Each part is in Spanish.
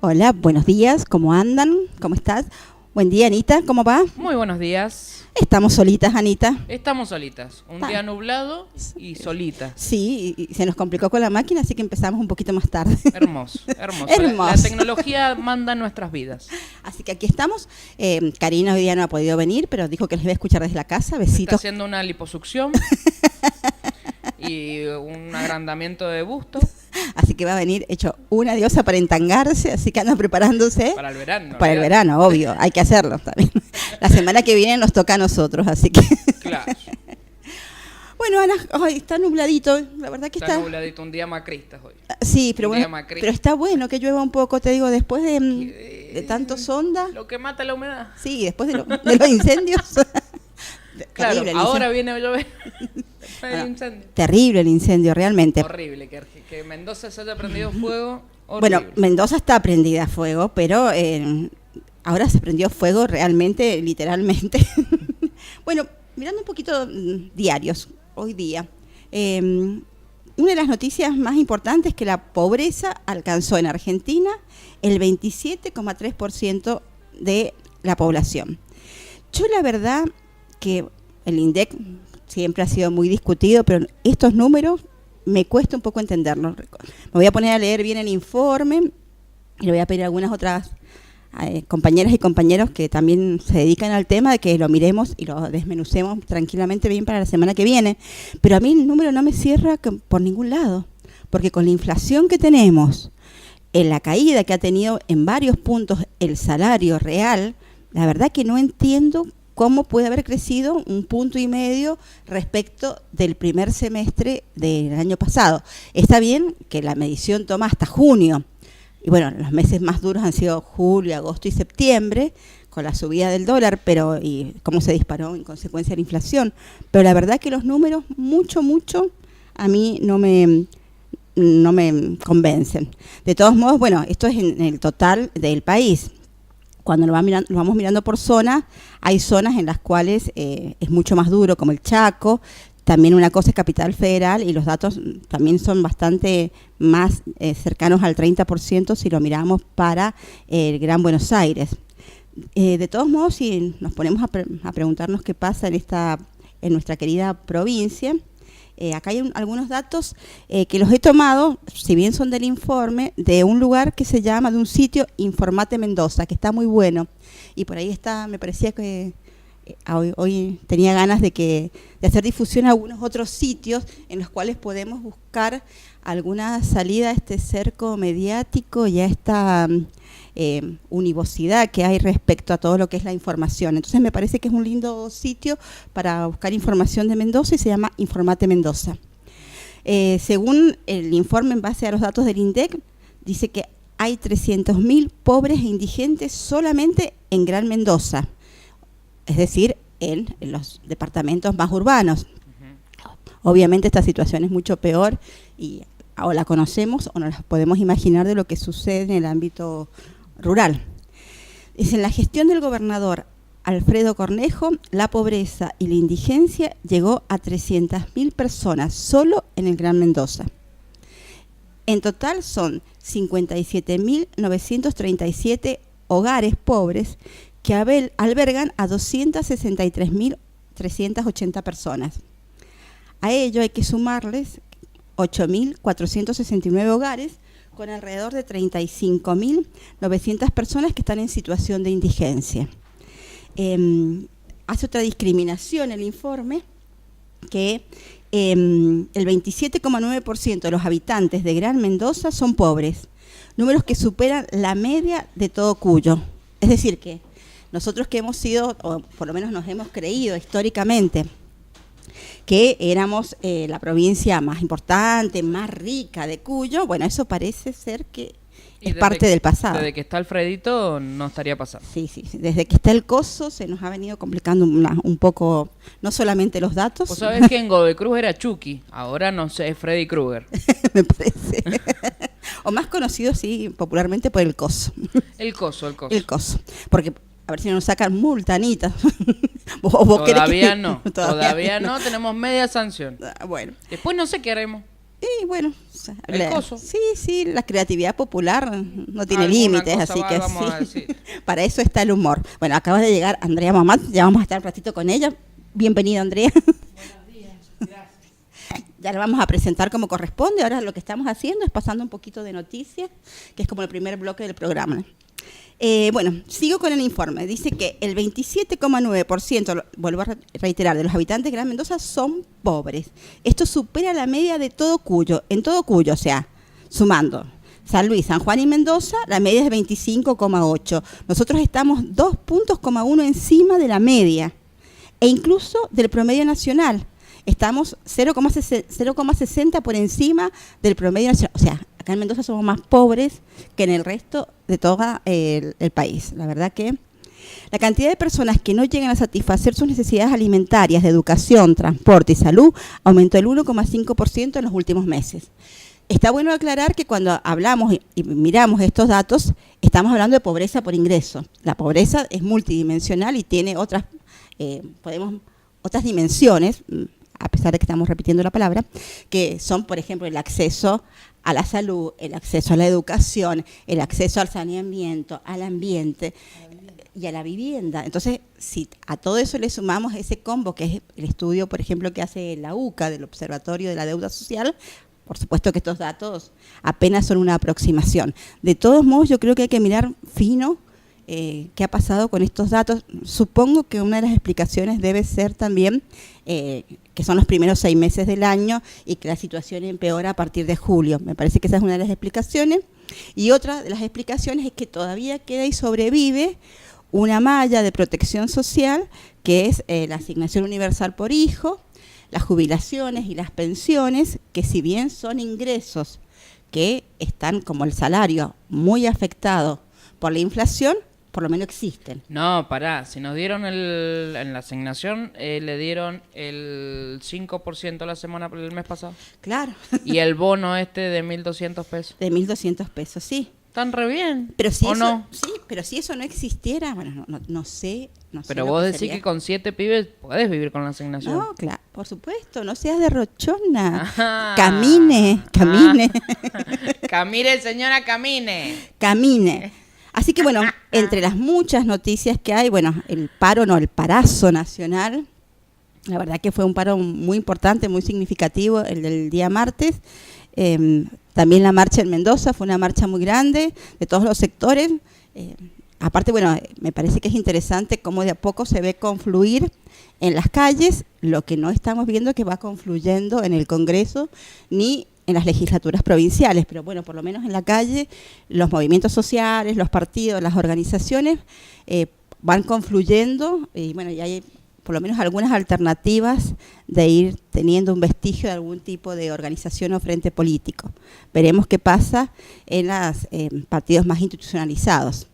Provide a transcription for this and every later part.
Hola, buenos días, ¿cómo andan? ¿Cómo estás? Buen día, Anita, ¿cómo va? Muy buenos días. Estamos solitas, Anita. Estamos solitas. Un día nublado y solitas. Sí, y se nos complicó con la máquina, así que empezamos un poquito más tarde. Hermoso, hermoso. Hermoso. La tecnología manda nuestras vidas. Así que aquí estamos. Karina hoy día no ha podido venir, pero dijo que les voy a escuchar desde la casa. Está Besitos. haciendo una liposucción y un agrandamiento de busto. Así que va a venir hecho una diosa para entangarse, así que anda preparándose. Para el verano. Para el verano, obvio, hay que hacerlo también. La semana que viene nos toca a nosotros, así que... Claro. Bueno, Ana, ay, está nubladito, la verdad que Está está... nubladito, un día macrista hoy. Sí, pero Un bueno, día macrista. pero está bueno que llueva un poco, te digo, después de tanto sonda. Lo que mata la humedad. Sí, después de los incendios. Claro, Terrible el ahora incendio. viene a llover. El incendio. Terrible el incendio, realmente. Horrible, que Mendoza se haya prendido fuego. Bueno, Horrible. Mendoza está prendida a fuego, pero ahora se prendió fuego realmente, literalmente. Bueno, mirando un poquito diarios, hoy día. Una de las noticias más importantes es que la pobreza alcanzó en Argentina el 27,3% de la población. Yo la verdad que el INDEC siempre ha sido muy discutido, pero estos números me cuesta un poco entenderlos. Me voy a poner a leer bien el informe y le voy a pedir a algunas otras compañeras y compañeros que también se dedican al tema de que lo miremos y lo desmenucemos tranquilamente bien para la semana que viene. Pero a mí el número no me cierra por ningún lado, porque con la inflación que tenemos, en la caída que ha tenido en varios puntos el salario real, la verdad que no entiendo cómo puede haber crecido 1,5 puntos respecto del primer semestre del año pasado. Está bien que la medición toma hasta junio, y bueno, los meses más duros han sido julio, agosto y septiembre, con la subida del dólar, y cómo se disparó en consecuencia de la inflación. Pero la verdad que los números, mucho, a mí no me convencen. De todos modos, bueno, esto es en el total del país. Cuando lo vamos mirando por zona, hay zonas en las cuales es mucho más duro, como el Chaco. También una cosa es Capital Federal y los datos también son bastante más cercanos al 30% si lo miramos para el Gran Buenos Aires. De todos modos, si nos ponemos a preguntarnos qué pasa en nuestra querida provincia, acá hay algunos datos que los he tomado, si bien son del informe, de un lugar que se llama, de un sitio, Informate Mendoza, que está muy bueno. Y por ahí está, me parecía que hoy tenía ganas de hacer difusión a algunos otros sitios en los cuales podemos buscar alguna salida a este cerco mediático y a esta univocidad que hay respecto a todo lo que es la información. Entonces me parece que es un lindo sitio para buscar información de Mendoza y se llama Informate Mendoza. Según el informe en base a los datos del INDEC, dice que hay 300.000 pobres e indigentes solamente en Gran Mendoza, es decir, en los departamentos más urbanos. Obviamente esta situación es mucho peor y o la conocemos o nos la podemos imaginar de lo que sucede en el ámbito rural. Es en la gestión del gobernador Alfredo Cornejo, la pobreza y la indigencia llegó a 300.000 personas solo en el Gran Mendoza. En total son 57.937 hogares pobres que albergan a 263.380 personas. A ello hay que sumarles 8.469 hogares con alrededor de 35.900 personas que están en situación de indigencia. Hace otra discriminación el informe, que el 27,9% de los habitantes de Gran Mendoza son pobres, números que superan la media de todo Cuyo. Es decir, que nosotros que hemos sido, o por lo menos nos hemos creído históricamente, que éramos la provincia más importante, más rica de Cuyo, bueno, eso parece ser que es parte del pasado. Desde que está Alfredito no estaría pasando. Sí, desde que está el coso se nos ha venido complicando un poco, no solamente los datos. Vos sabés que en Godoy Cruz era Chucky, ahora no sé, es Freddy Krueger. Me parece. O más conocido, sí, popularmente por el coso. El coso. El coso, porque a ver si nos sacan multa, Anita. Todavía no, tenemos media sanción. Bueno. Después no sé qué haremos. Y bueno, El coso. sí, la creatividad popular no tiene Alguna límites, cosa así que vamos a sí. decir. Para eso está el humor. Bueno, acaba de llegar Andrea Mamat, ya vamos a estar un ratito con ella. Bienvenida, Andrea. Buenos días, gracias. Ya la vamos a presentar como corresponde. Ahora lo que estamos haciendo es pasando un poquito de noticias, que es como el primer bloque del programa. Bueno, sigo con el informe. Dice que el 27,9%, vuelvo a reiterar, de los habitantes de Gran Mendoza son pobres. Esto supera la media de todo Cuyo, en todo Cuyo, o sea, sumando San Luis, San Juan y Mendoza, la media es 25,8. Nosotros estamos 2,1 puntos encima de la media, e incluso del promedio nacional. Estamos 0,60 por encima del promedio nacional. O sea, acá en Mendoza somos más pobres que en el resto de todo el país. La verdad que la cantidad de personas que no llegan a satisfacer sus necesidades alimentarias, de educación, transporte y salud aumentó el 1,5% en los últimos meses. Está bueno aclarar que cuando hablamos y miramos estos datos, estamos hablando de pobreza por ingreso. La pobreza es multidimensional y tiene otras dimensiones, a pesar de que estamos repitiendo la palabra, que son, por ejemplo, el acceso a la salud, el acceso a la educación, el acceso al saneamiento, al ambiente y a la vivienda. Entonces, si a todo eso le sumamos ese combo, que es el estudio, por ejemplo, que hace la UCA, del Observatorio de la Deuda Social, por supuesto que estos datos apenas son una aproximación. De todos modos, yo creo que hay que mirar fino qué ha pasado con estos datos. Supongo que una de las explicaciones debe ser también que son los primeros 6 meses del año y que la situación empeora a partir de julio. Me parece que esa es una de las explicaciones. Y otra de las explicaciones es que todavía queda y sobrevive una malla de protección social, que es la asignación universal por hijo, las jubilaciones y las pensiones, que si bien son ingresos que están, como el salario, muy afectados por la inflación, por lo menos existen. No, pará, si nos dieron en la asignación, le dieron el 5% el mes pasado. Claro. Y el bono de 1.200 pesos. De 1.200 pesos, sí. Están re bien, pero si ¿o eso, no? Sí, pero si eso no existiera, bueno, no sé. Pero vos decís que con 7 pibes podés vivir con la asignación. No, claro, por supuesto, no seas derrochona. Ajá. Camine. Camine, señora, camine. Camine. Así que bueno, entre las muchas noticias que hay, bueno, el parazo nacional, la verdad que fue un paro muy importante, muy significativo, el del día martes. También la marcha en Mendoza fue una marcha muy grande de todos los sectores. Aparte, bueno, me parece que es interesante cómo de a poco se ve confluir en las calles lo que no estamos viendo que va confluyendo en el Congreso ni en las legislaturas provinciales, pero bueno, por lo menos en la calle los movimientos sociales, los partidos, las organizaciones van confluyendo y bueno, ya hay por lo menos algunas alternativas de ir teniendo un vestigio de algún tipo de organización o frente político. Veremos qué pasa en los partidos más institucionalizados.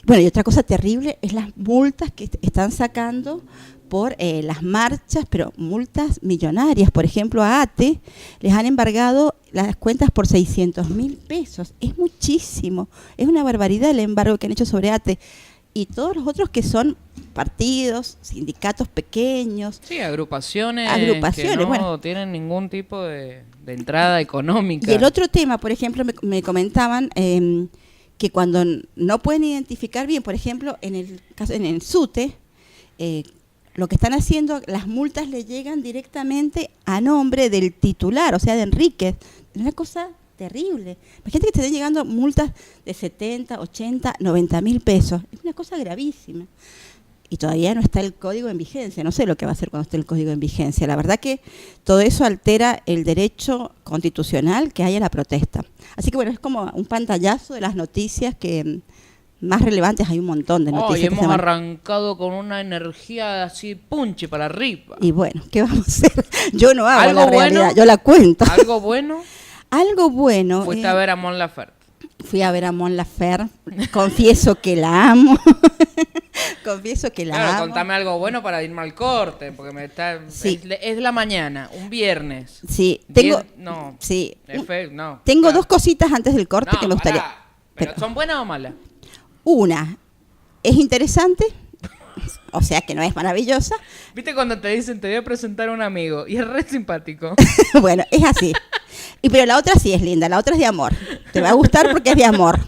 Bueno, y otra cosa terrible es las multas que están sacando por las marchas, pero multas millonarias. Por ejemplo, a ATE les han embargado las cuentas por 600.000 pesos. Es muchísimo, es una barbaridad el embargo que han hecho sobre ATE. Y todos los otros que son partidos, sindicatos pequeños. Sí, agrupaciones que no tienen ningún tipo de entrada económica. Y el otro tema, por ejemplo, me comentaban que cuando no pueden identificar bien, por ejemplo, en el SUTE, lo que están haciendo, las multas le llegan directamente a nombre del titular, o sea, de Enríquez. Es una cosa terrible. Imagínate que te estén llegando multas de 70, 80, 90.000 pesos. Es una cosa gravísima. Y todavía no está el código en vigencia. No sé lo que va a hacer cuando esté el código en vigencia. La verdad que todo eso altera el derecho constitucional que hay a la protesta. Así que bueno, es como un pantallazo de las noticias que más relevantes. Hay un montón de noticias. Hoy hemos arrancado con una energía así punche para arriba. Y bueno, ¿qué vamos a hacer? Yo no hago ¿Algo la realidad, bueno? yo la cuento. ¿Algo bueno? Algo bueno. Fuiste a ver a Mon Laferte. Fui a ver a Mon Laferte. Confieso que la amo. Confieso que la amo. Contame algo bueno para irme al corte, porque Sí. es la mañana, un viernes. Sí, tengo. Sí. Tengo Claro. 2 cositas antes del corte que me gustaría. Pará. ¿Pero son buenas o malas? Una, es interesante, o sea que no es maravillosa. ¿Viste cuando te dicen te voy a presentar a un amigo? Y es re simpático. Bueno, es así. Pero la otra sí es linda, la otra es de amor. Te va a gustar porque es de amor.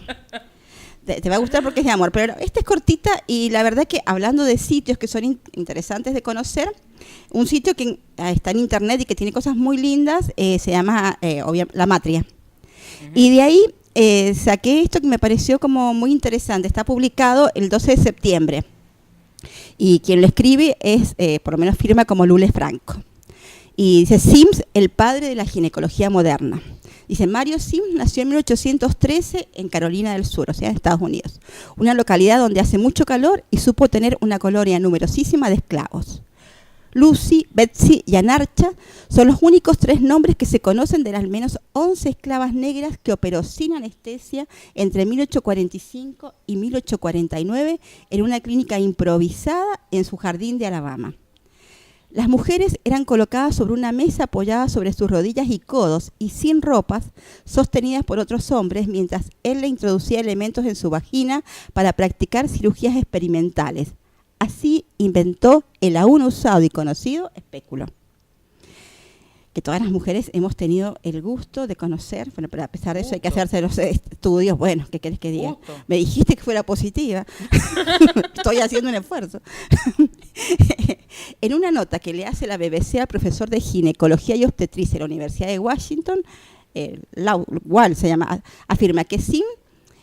Te va a gustar porque es de amor. Pero esta es cortita y la verdad que hablando de sitios que son interesantes de conocer, un sitio que está en internet y que tiene cosas muy lindas, se llama La Matria. Y de ahí saqué esto que me pareció como muy interesante. Está publicado el 12 de septiembre. Y quien lo escribe es, por lo menos firma como Lule Franco. Y dice, Sims, el padre de la ginecología moderna. Dice, Mario Sims nació en 1813 en Carolina del Sur, o sea, en Estados Unidos. Una localidad donde hace mucho calor y supo tener una colonia numerosísima de esclavos. Lucy, Betsy y Anarcha son los únicos 3 nombres que se conocen de las al menos 11 esclavas negras que operó sin anestesia entre 1845 y 1849 en una clínica improvisada en su jardín de Alabama. Las mujeres eran colocadas sobre una mesa apoyada sobre sus rodillas y codos y sin ropas, sostenidas por otros hombres, mientras él le introducía elementos en su vagina para practicar cirugías experimentales. Así inventó el aún usado y conocido espéculo, que todas las mujeres hemos tenido el gusto de conocer. Bueno, pero a pesar de eso hay que hacerse los estudios. Bueno, ¿qué querés que diga? Me dijiste que fuera positiva. Estoy haciendo un esfuerzo. En una nota que le hace la BBC al profesor de ginecología y obstetricia de la Universidad de Washington, Wall se llama, afirma que Sim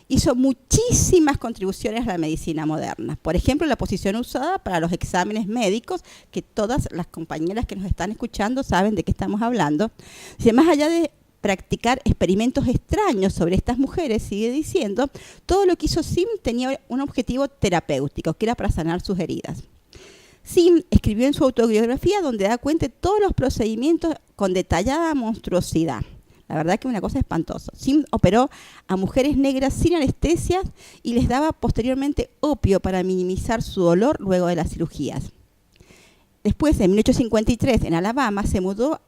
hizo muchísimas contribuciones a la medicina moderna. Por ejemplo, la posición usada para los exámenes médicos, que todas las compañeras que nos están escuchando saben de qué estamos hablando. Dice, más allá de practicar experimentos extraños sobre estas mujeres, sigue diciendo, todo lo que hizo Sim tenía un objetivo terapéutico, que era para sanar sus heridas. Sim escribió en su autobiografía donde da cuenta de todos los procedimientos con detallada monstruosidad. La verdad que es una cosa espantosa. Sim operó a mujeres negras sin anestesia y les daba posteriormente opio para minimizar su dolor luego de las cirugías. Después, en 1853, en Alabama, se mudó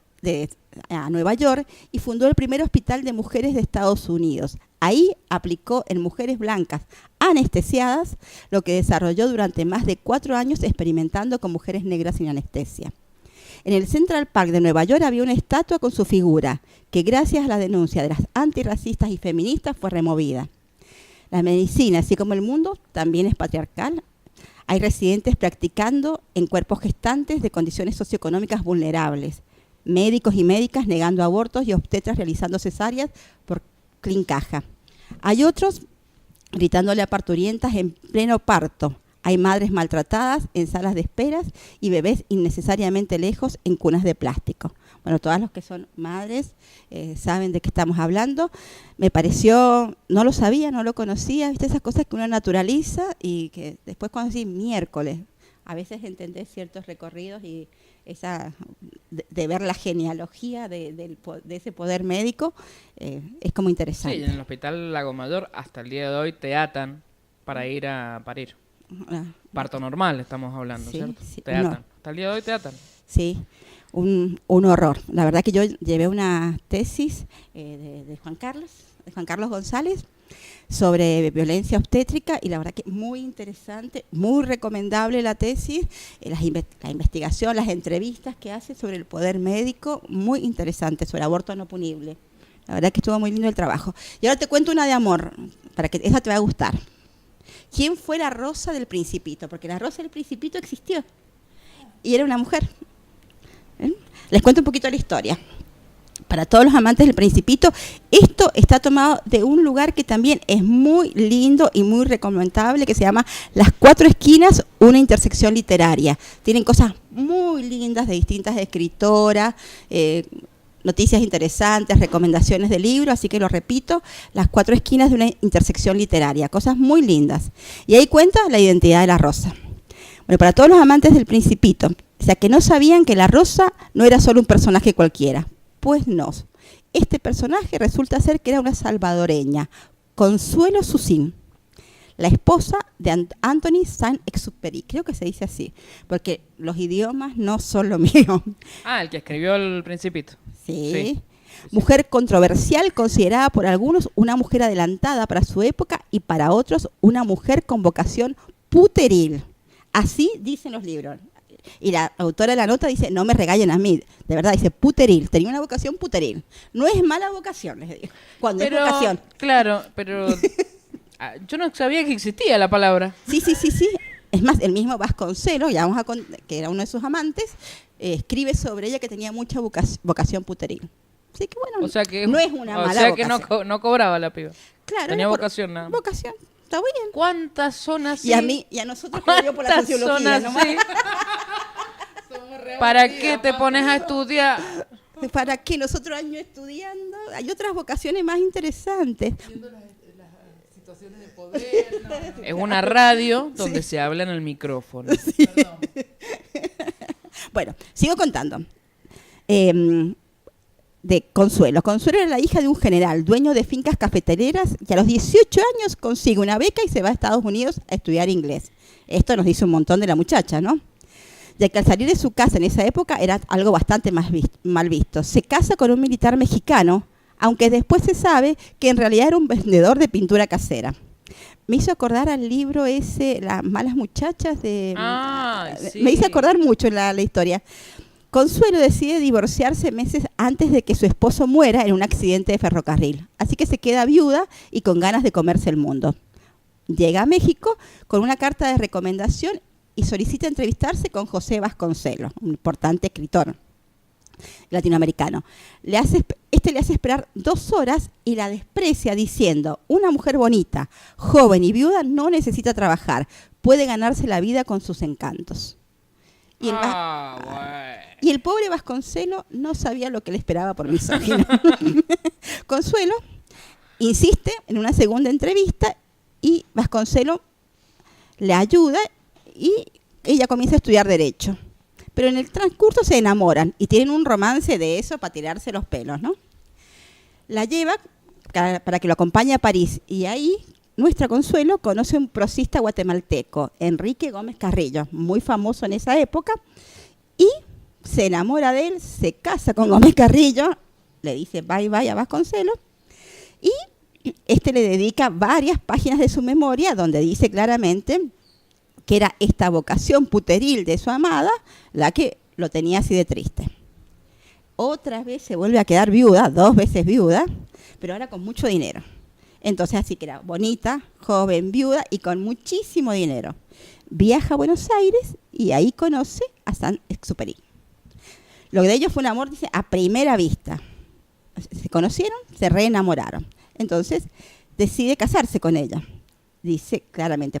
a Nueva York y fundó el primer hospital de mujeres de Estados Unidos. Ahí aplicó en mujeres blancas anestesiadas, lo que desarrolló durante más de 4 años experimentando con mujeres negras sin anestesia. En el Central Park de Nueva York había una estatua con su figura, que gracias a la denuncia de las antirracistas y feministas fue removida. La medicina, así como el mundo, también es patriarcal. Hay residentes practicando en cuerpos gestantes de condiciones socioeconómicas vulnerables, médicos y médicas negando abortos y obstetras realizando cesáreas por clincaja. Hay otros gritándole a parturientas en pleno parto. Hay madres maltratadas en salas de esperas y bebés innecesariamente lejos en cunas de plástico. Bueno, todas los que son madres saben de qué estamos hablando. Me pareció, no lo sabía, no lo conocía, ¿viste? Esas cosas que uno naturaliza y que después cuando decís miércoles, a veces entendés ciertos recorridos y esa de ver la genealogía de ese poder médico es como interesante. Sí, en el Hospital Lago Mayor hasta el día de hoy te atan para ir a parir. Parto normal estamos hablando, sí, ¿cierto? Sí, te atan. Hasta el día de hoy te atan. Sí, un horror. La verdad que yo llevé una tesis de Juan Carlos González, sobre violencia obstétrica y la verdad que muy interesante, muy recomendable la tesis, la investigación, las entrevistas que hace sobre el poder médico, muy interesante, sobre aborto no punible. La verdad que estuvo muy lindo el trabajo. Y ahora te cuento una de amor, para que esa te va a gustar. ¿Quién fue la Rosa del Principito? Porque la Rosa del Principito existió y era una mujer. Les cuento un poquito la historia. Para todos los amantes del Principito, esto está tomado de un lugar que también es muy lindo y muy recomendable, que se llama Las Cuatro Esquinas, una intersección literaria. Tienen cosas muy lindas de distintas escritoras, noticias interesantes, recomendaciones de libros, así que lo repito, Las Cuatro Esquinas de una intersección literaria, cosas muy lindas. Y ahí cuenta la identidad de la Rosa. Bueno, para todos los amantes del Principito, o sea, que no sabían que la Rosa no era solo un personaje cualquiera. Pues no. Este personaje resulta ser que era una salvadoreña, Consuelo Susín, la esposa de Anthony Saint-Exupéry. Creo que se dice así, porque los idiomas no son lo mío. Ah, el que escribió El Principito. Sí. Mujer controversial, considerada por algunos una mujer adelantada para su época y para otros una mujer con vocación puteril. Así dicen los libros. Y la autora de la nota dice, no me regañen a mí, de verdad, dice puteril, tenía una vocación puteril. No es mala vocación, les digo, cuando es vocación. Claro, pero yo no sabía que existía la palabra. Sí. Es más, el mismo Vasconcelos, que era uno de sus amantes, escribe sobre ella que tenía mucha vocación puteril. Así que bueno, o sea que, no es una mala vocación. O sea que no cobraba la piba. Claro. Tenía vocación nada. Vocación, está bien. ¿Cuántas zonas sí? Y a nosotros que dio por la sociología, ¿no? Sí. ¿Para qué te pones a estudiar? ¿Para qué? Nosotros años estudiando. Hay otras vocaciones más interesantes. Viendo las situaciones de poder. No. Es una radio donde se habla en el micrófono. Sí. Bueno, sigo contando. De Consuelo. Consuelo era la hija de un general, dueño de fincas cafetaleras, que a los 18 años consigue una beca y se va a Estados Unidos a estudiar inglés. Esto nos dice un montón de la muchacha, ¿no? Ya que al salir de su casa en esa época era algo bastante mal visto. Se casa con un militar mexicano, aunque después se sabe que en realidad era un vendedor de pintura casera. Me hizo acordar al libro ese, Las malas muchachas de... Sí. Me hizo acordar mucho la historia. Consuelo decide divorciarse meses antes de que su esposo muera en un accidente de ferrocarril. Así que se queda viuda y con ganas de comerse el mundo. Llega a México con una carta de recomendación y solicita entrevistarse con José Vasconcelos, un importante escritor latinoamericano. Le hace esperar 2 horas y la desprecia diciendo, una mujer bonita, joven y viuda no necesita trabajar, puede ganarse la vida con sus encantos. Y el pobre Vasconcelos no sabía lo que le esperaba por misógino. Consuelo insiste en una segunda entrevista y Vasconcelos le ayuda y ella comienza a estudiar Derecho. Pero en el transcurso se enamoran y tienen un romance de eso para tirarse los pelos, ¿no? La lleva para que lo acompañe a París y ahí nuestra Consuelo conoce a un prosista guatemalteco, Enrique Gómez Carrillo, muy famoso en esa época, y se enamora de él, se casa con Gómez Carrillo, le dice bye bye a Vasconcelos, y este le dedica varias páginas de su memoria donde dice claramente que era esta vocación puteril de su amada la que lo tenía así de triste. Otra vez se vuelve a quedar viuda, 2 veces viuda, pero ahora con mucho dinero. Entonces así que era bonita, joven, viuda y con muchísimo dinero. Viaja a Buenos Aires y ahí conoce a Saint-Exupéry. Lo de ellos fue un amor, dice, a primera vista. Se conocieron, se reenamoraron. Entonces decide casarse con ella. Dice claramente,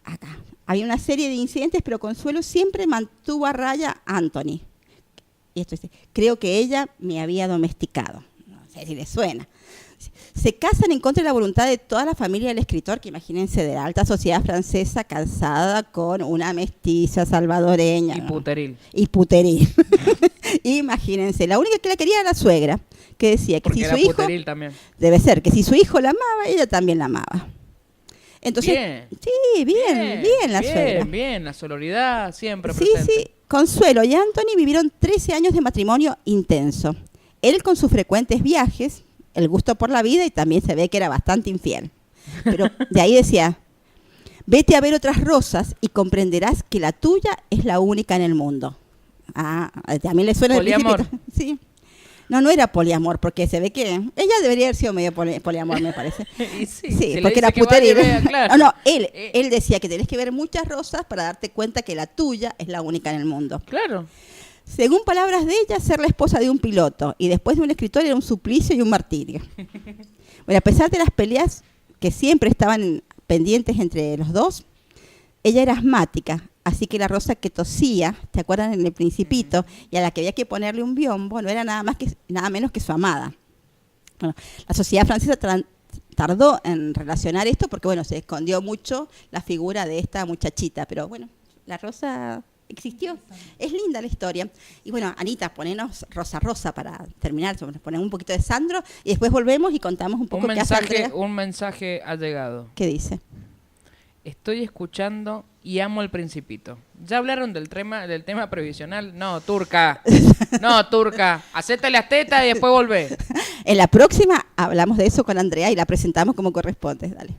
acá había una serie de incidentes, pero Consuelo siempre mantuvo a raya a Anthony. Y esto dice, creo que ella me había domesticado. No sé si le suena. Se casan en contra de la voluntad de toda la familia del escritor, que imagínense, de la alta sociedad francesa, casada con una mestiza salvadoreña. Y puteril. Imagínense, la única que la quería era la suegra, que decía que porque si su hijo... puteril también. Debe ser, que si su hijo la amaba, ella también la amaba. Entonces, bien. Sí, bien la suegra. Bien, la sororidad siempre Sí, presente. sí. Consuelo y Anthony vivieron 13 años de matrimonio intenso. Él con sus frecuentes viajes, el gusto por la vida y también se ve que era bastante infiel. Pero de ahí decía, vete a ver otras rosas y comprenderás que la tuya es la única en el mundo. También le suena poliamor. El principio. Sí. No era poliamor, porque se ve que ella debería haber sido medio poliamor, me parece. Y sí, sí, porque era putería. Claro. Él decía que tenés que ver muchas rosas para darte cuenta que la tuya es la única en el mundo. Claro. Según palabras de ella, ser la esposa de un piloto y después de un escritor era un suplicio y un martirio. Bueno, a pesar de las peleas que siempre estaban pendientes entre los dos, ella era asmática, así que la rosa que tosía, ¿te acuerdan en El Principito? Y a la que había que ponerle un biombo, no era nada menos que su amada. Bueno, la sociedad francesa tardó en relacionar esto porque, bueno, se escondió mucho la figura de esta muchachita, pero bueno, la rosa existió. Es linda la historia. Y bueno, Anita, ponenos Rosa para terminar, ponemos un poquito de Sandro y después volvemos y contamos un poco qué hace Andrea. Un mensaje ha llegado. ¿Qué dice? Estoy escuchando y amo El Principito. ¿Ya hablaron del tema previsional? No, turca. Hacete las tetas y después volvé. En la próxima hablamos de eso con Andrea y la presentamos como corresponde. Dale.